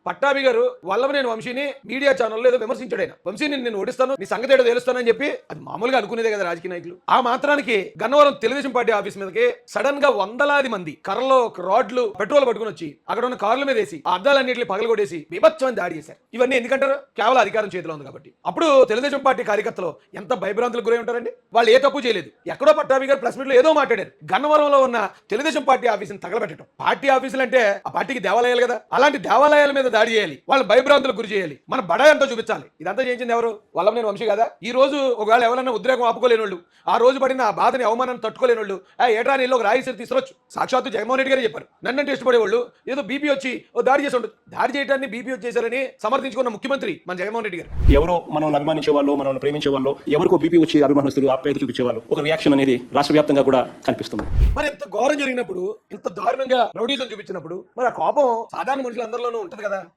పట్టాభి గారు వల్లభనేని వంశీని మీడియా ఛానల్లో ఏదో విమర్శించాడు. ఆయన వంశీని నేను ఓడిస్తాను, నీ సంగతి ఏదో తెలుస్తానని చెప్పి అది మామూలుగా అనుకునేదే కదా రాజకీయ నాయకులు. ఆ మాత్రానికి గన్నవరం తెలుగుదేశం పార్టీ ఆఫీస్ మీదకి సడన్ గా వందలాది మంది కర్రలో రాడ్లు పెట్రోల్ పట్టుకుని వచ్చి అక్కడ ఉన్న కార్ల మీద వేసి ఆ అద్దాలన్నింటినీ పగలగొట్టేసి బీభత్సమని దాడి చేశారు. ఇవన్నీ ఎందుకంటారు? కేవలం అధికారం చేతిలో ఉంది కాబట్టి. అప్పుడు తెలుగుదేశం పార్టీ కార్యకర్తలు ఎంత భయభ్రాంతులకు గురై ఉంటారండి. వాళ్ళు ఏ తప్పు చేయలేదు. ఎక్కడో పట్టాభి గారు ప్రెస్ మీట్ లో ఏదో మాట్లాడారు. గన్నవరంలో ఉన్న తెలుగుదేశం పార్టీ ఆఫీసుని తగలబెట్టడం. పార్టీ ఆఫీసులు అంటే ఆ పార్టీకి దేవాలయాలు కదా, అలాంటి దేవాలయాల మీద దాడి చేయాలి, వాళ్ళు భయభ్రాంతులకు గురి చేయాలి, మన బడా ఎంతో చూపించాలి. ఇదంతా చేయించింది ఎవరు? వల్లభనేని వంశీ కదా. ఈ రోజు ఒకవేళ ఎవరైనా ఉద్రేకం ఆపుకోలేని వాళ్ళు, ఆ రోజు పడిన ఆ బాధని అవమానాన్ని తట్టుకోలేని వాళ్ళు ఏట్రా నీళ్ళు ఒక రాయి తీసుకురొచ్చు. సాక్షాత్తు జగన్మోహన్ రెడ్డి గారు చెప్పారు, నన్నంటే ఇష్టపడేవాళ్ళు ఏదో బీపీ వచ్చి ఓ దాడి చేసి ఉండదు. దాడి చేయడాన్ని బీపీ వచ్చేసారని సమర్థించుకున్న ముఖ్యమంత్రి మన జగన్మోహన్ రెడ్డి గారు. ఎవరో మనం అభిమానించే వాళ్ళు, మనం ప్రేమించే వాళ్ళు, ఎవరికో బీపీ వచ్చి అభిమానస్తులు ఆప్యాయత చూపించే వాళ్ళు ఒక రియాక్షన్ అనేది రాష్ట్ర వ్యాప్తంగా కూడా కనిపిస్తుంది. మరి ఇంత ఘోరం జరిగినప్పుడు, ఇంత దారుణంగా రౌడీజం చూపించినప్పుడు మరి ఆ కోపం సాధారణ మనుషులందరిలోనూ ఉంటది కదా.